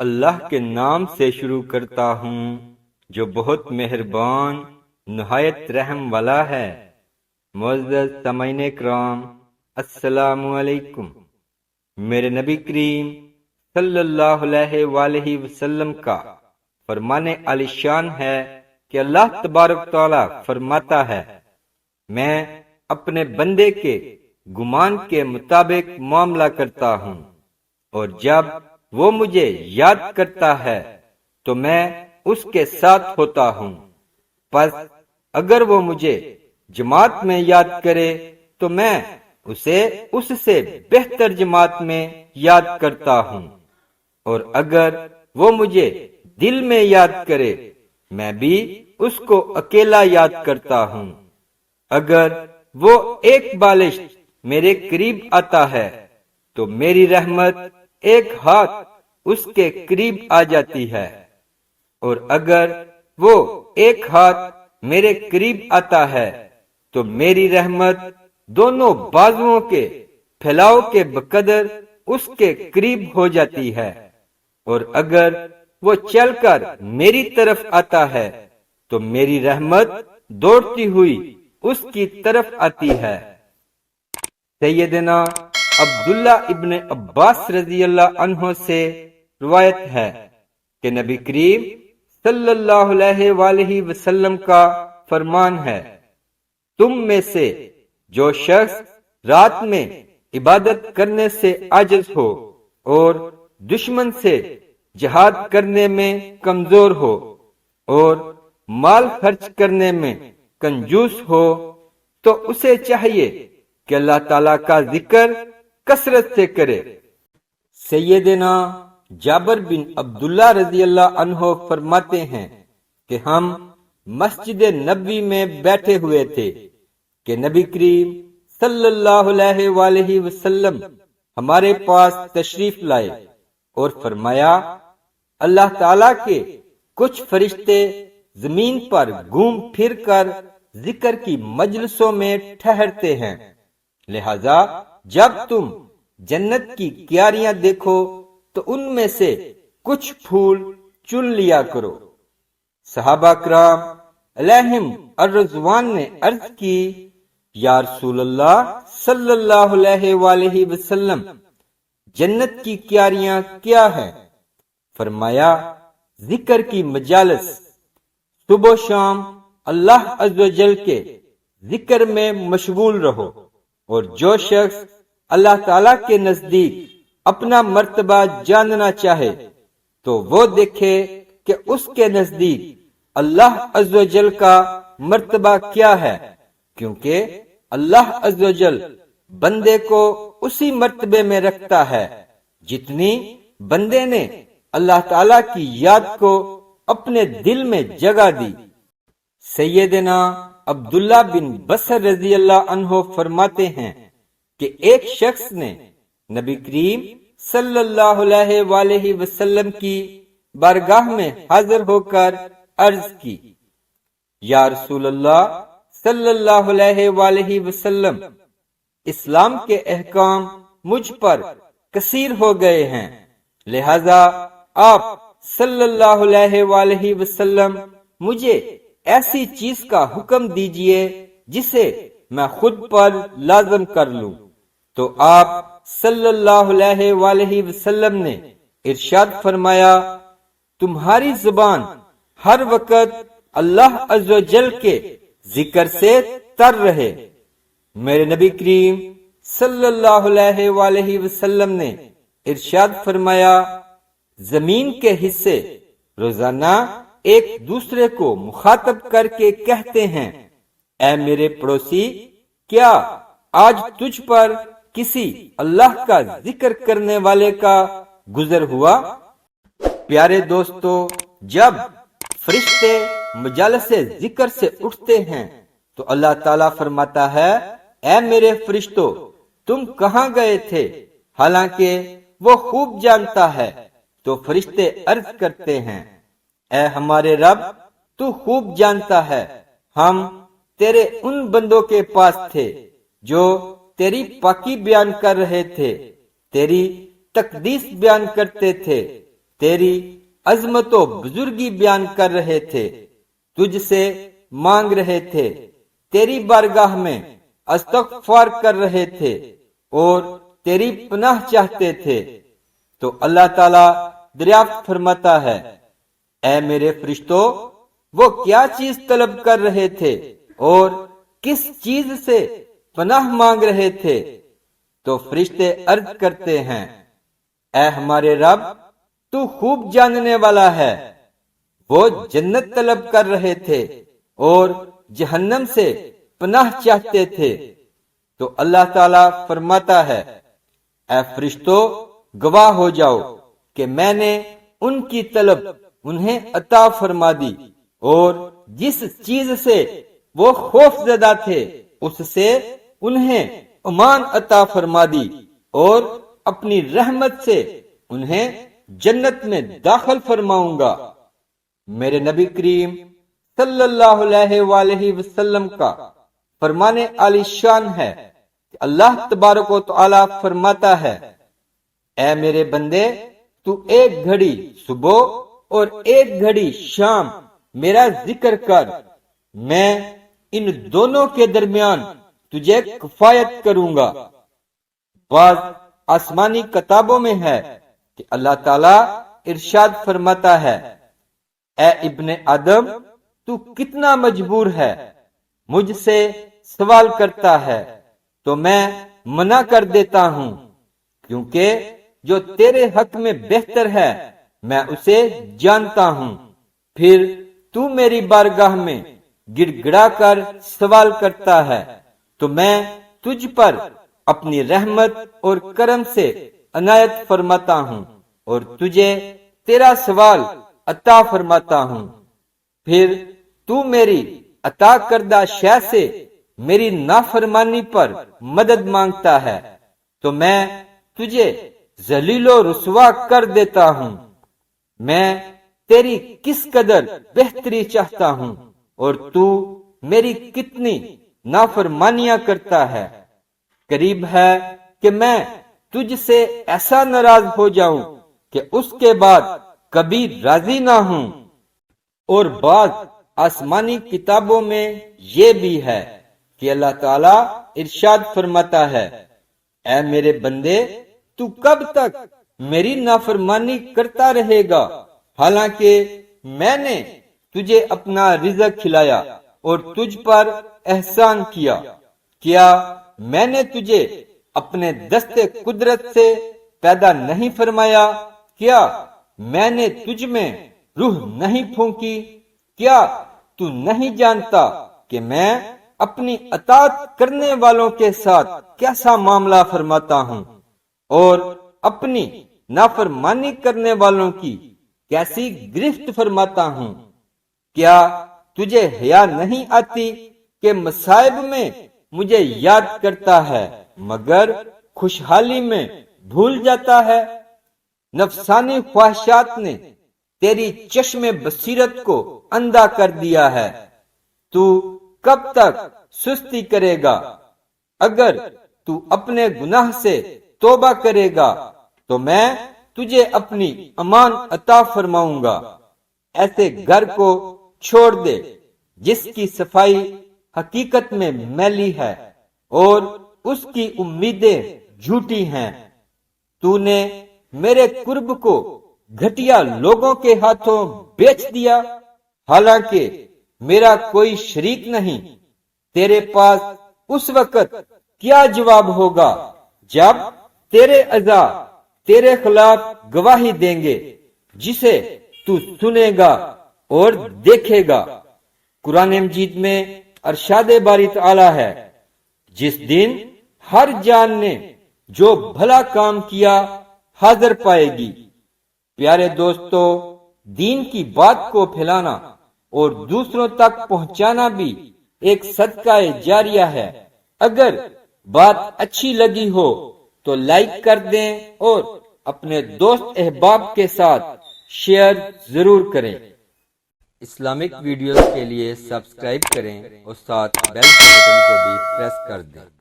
اللہ کے نام سے شروع کرتا ہوں جو بہت مہربان نہایت رحم والا ہے۔ معزز سامعین کرام، السلام علیکم۔ میرے نبی کریم صلی اللہ علیہ وآلہ وسلم کا فرمان عالی شان ہے کہ اللہ تبارک تعالیٰ فرماتا ہے، میں اپنے بندے کے گمان کے مطابق معاملہ کرتا ہوں، اور جب وہ مجھے یاد کرتا ہے تو میں اس کے ساتھ ہوتا ہوں۔ پس اگر وہ مجھے جماعت میں یاد کرے تو میں اسے اس سے بہتر جماعت میں یاد کرتا ہوں، اور اگر وہ مجھے دل میں یاد کرے میں بھی اس کو اکیلا یاد کرتا ہوں۔ اگر وہ ایک بالش میرے قریب آتا ہے تو میری رحمت ایک ہاتھ اس کے قریب آ جاتی ہے، اور اگر وہ ایک ہاتھ میرے قریب آتا ہے تو میری رحمت دونوں بازوؤں کے پھیلاؤ کے بقدر اس کے قریب ہو جاتی ہے، اور اگر وہ چل کر میری طرف آتا ہے تو میری رحمت دوڑتی ہوئی اس کی طرف آتی ہے۔ سیدنا عبداللہ ابن عباس رضی اللہ عنہ سے روایت ہے کہ نبی کریم صلی اللہ علیہ وآلہ وسلم کا فرمان ہے، تم میں سے جو شخص رات میں عبادت کرنے سے عاجز ہو اور دشمن سے جہاد کرنے میں کمزور ہو اور مال خرچ کرنے میں کنجوس ہو تو اسے چاہیے کہ اللہ تعالیٰ کا ذکر کثرت سے کرے۔ سیدنا جابر بن عبداللہ رضی اللہ عنہ فرماتے ہیں کہ ہم مسجد نبوی میں بیٹھے ہوئے تھے کہ نبی کریم صلی اللہ علیہ وآلہ وسلم ہمارے پاس تشریف لائے اور فرمایا، اللہ تعالیٰ کے کچھ فرشتے زمین پر گھوم پھر کر ذکر کی مجلسوں میں ٹھہرتے ہیں، لہذا جب تم جنت کی کیاریاں دیکھو تو ان میں سے کچھ پھول چن لیا کرو۔ صحابہ کرام علیہم الرضوان نے عرض کی، یا رسول اللہ صلی اللہ علیہ وآلہ وسلم، جنت کی کیاریاں کیا ہیں؟ فرمایا، ذکر کی مجالس، صبح و شام اللہ عز و جل کے ذکر میں مشغول رہو، اور جو شخص اللہ تعالیٰ کے نزدیک اپنا مرتبہ جاننا چاہے تو وہ دیکھے کہ اس کے نزدیک اللہ عز و جل کا مرتبہ کیا ہے، کیونکہ اللہ عز و جل بندے کو اسی مرتبے میں رکھتا ہے جتنی بندے نے اللہ تعالیٰ کی یاد کو اپنے دل میں جگہ دی۔ سیدنا عبداللہ بن بصر رضی اللہ عنہ فرماتے ہیں کہ ایک شخص نے نبی کریم صلی اللہ علیہ وآلہ وسلم کی بارگاہ میں حاضر ہو کر عرض کی، یا رسول اللہ صلی اللہ علیہ وآلہ وسلم، اسلام کے احکام مجھ پر کثیر ہو گئے ہیں، لہذا آپ صلی اللہ علیہ وآلہ وسلم مجھے ایسی چیز کا حکم دیجئے جسے میں خود پر لازم کر لوں۔ تو آپ صلی اللہ علیہ وآلہ وسلم نے ارشاد فرمایا، تمہاری زبان ہر وقت اللہ عز و جل کے ذکر سے تر رہے۔ میرے نبی کریم صلی اللہ علیہ وآلہ وسلم نے ارشاد فرمایا، زمین کے حصے روزانہ ایک دوسرے کو مخاطب کر کے کہتے ہیں، اے میرے پڑوسی، کیا آج تجھ پر کسی اللہ کا ذکر کرنے والے کا گزر ہوا؟ پیارے دوستو، جب فرشتے مجالس ذکر سے اٹھتے ہیں تو اللہ تعالیٰ فرماتا ہے، اے میرے فرشتوں، تم کہاں گئے تھے؟ حالانکہ وہ خوب جانتا ہے۔ تو فرشتے عرض کرتے ہیں، اے ہمارے رب، تو خوب جانتا ہے ہم تیرے ان بندوں کے پاس تھے جو تیری پاکی بیان کر رہے تھے، تیری تقدیس بیان کرتے تھے، تیری عظمت و بزرگی بیان کر رہے تھے، تجھ سے مانگ رہے تھے، تیری بارگاہ میں استغفار کر رہے تھے اور تیری پناہ چاہتے تھے، تو اللہ تعالی دریافت فرماتا ہے، اے میرے فرشتوں، وہ کیا چیز طلب کر رہے تھے اور کس چیز سے پناہ مانگ رہے تھے؟ تو فرشتے عرض کرتے ہیں، اے ہمارے رب، تو خوب جاننے والا ہے۔ وہ جنت طلب کر رہے تھے اور جہنم سے پناہ چاہتے تھے، تو اللہ تعالی فرماتا ہے، اے فرشتوں، گواہ ہو جاؤ کہ میں نے ان کی طلب انہیں عطا فرما دی، اور جس چیز سے وہ خوف زدہ تھے اس سے انہیں امان عطا فرما دی، اور اپنی رحمت سے انہیں جنت میں داخل فرماؤں گا۔ میرے نبی کریم صلی اللہ علیہ وآلہ وسلم کا فرمان عالی شان ہے کہ اللہ تبارک و تعالی فرماتا ہے، اے میرے بندے، تو ایک گھڑی صبح اور ایک گھڑی شام میرا ذکر کر، میں ان دونوں کے درمیان تجھے کفایت کروں گا۔ بعض آسمانی کتابوں میں ہے کہ اللہ تعالی ارشاد فرماتا ہے، اے ابن آدم، تو کتنا مجبور ہے، مجھ سے سوال کرتا ہے تو میں منع کر دیتا ہوں، کیونکہ جو تیرے حق میں بہتر ہے میں اسے جانتا ہوں۔ پھر تو میری بارگاہ میں گڑ گڑا کر سوال کرتا ہے تو میں تجھ پر اپنی رحمت اور کرم سے عنایت فرماتا ہوں اور تجھے تیرا سوال عطا فرماتا ہوں۔ پھر تو میری عطا کردہ شے سے میری نافرمانی پر مدد مانگتا ہے تو میں تجھے ذلیل و رسوا کر دیتا ہوں۔ میں تیری کس قدر بہتری چاہتا ہوں اور تو میری کتنی نافرمانیاں کرتا ہے۔ قریب ہے کہ میں تجھ سے ایسا ناراض ہو جاؤں کہ اس کے بعد کبھی راضی نہ ہوں۔ اور بعض آسمانی کتابوں میں یہ بھی ہے کہ اللہ تعالی ارشاد فرماتا ہے، اے میرے بندے، تو کب تک میری نافرمانی کرتا رہے گا، حالانکہ میں نے تجھے اپنا رزق کھلایا اور تجھ پر احسان کیا۔ کیا میں نے تجھے اپنے دست قدرت سے پیدا نہیں فرمایا؟ کیا میں نے تجھ میں روح نہیں پھونکی؟ کیا تو نہیں جانتا کہ میں اپنی اطاعت کرنے والوں کے ساتھ کیسا معاملہ فرماتا ہوں اور اپنی نافرمانی کرنے والوں کی کیسی گرفت فرماتا ہوں؟ کیا تجھے حیا نہیں آتی کہ مصائب میں مجھے یاد کرتا ہے مگر خوشحالی میں بھول جاتا ہے؟ نفسانی خواہشات نے تیری چشم بصیرت کو اندھا کر دیا ہے، تو کب تک سستی کرے گا؟ اگر تو اپنے گناہ سے توبہ کرے گا تو میں تجھے اپنی امان عطا فرماؤں گا۔ ایسے گھر کو چھوڑ دے جس کی صفائی حقیقت میں میلی ہے اور اس کی امیدیں جھوٹی ہیں۔ تو نے میرے قرب کو گھٹیا لوگوں کے ہاتھوں بیچ دیا، حالانکہ میرا کوئی شریک نہیں۔ تیرے پاس اس وقت کیا جواب ہوگا جب تیرے اعضاء تیرے خلاف گواہی دیں گے، جسے تو سنے گا اور دیکھے گا۔ قرآن مجید میں ارشاد باری تعالی ہے، جس دن ہر جان نے جو بھلا کام کیا حاضر پائے گی۔ پیارے دوستو، دین کی بات کو پھیلانا اور دوسروں تک پہنچانا بھی ایک صدقہ جاریہ ہے۔ اگر بات اچھی لگی ہو تو لائک کر دیں اور اپنے دوست احباب کے ساتھ شیئر ضرور کریں۔ اسلامک ویڈیوز کے لیے سبسکرائب کریں اور ساتھ بیل بٹن کو بھی پریس کر دیں۔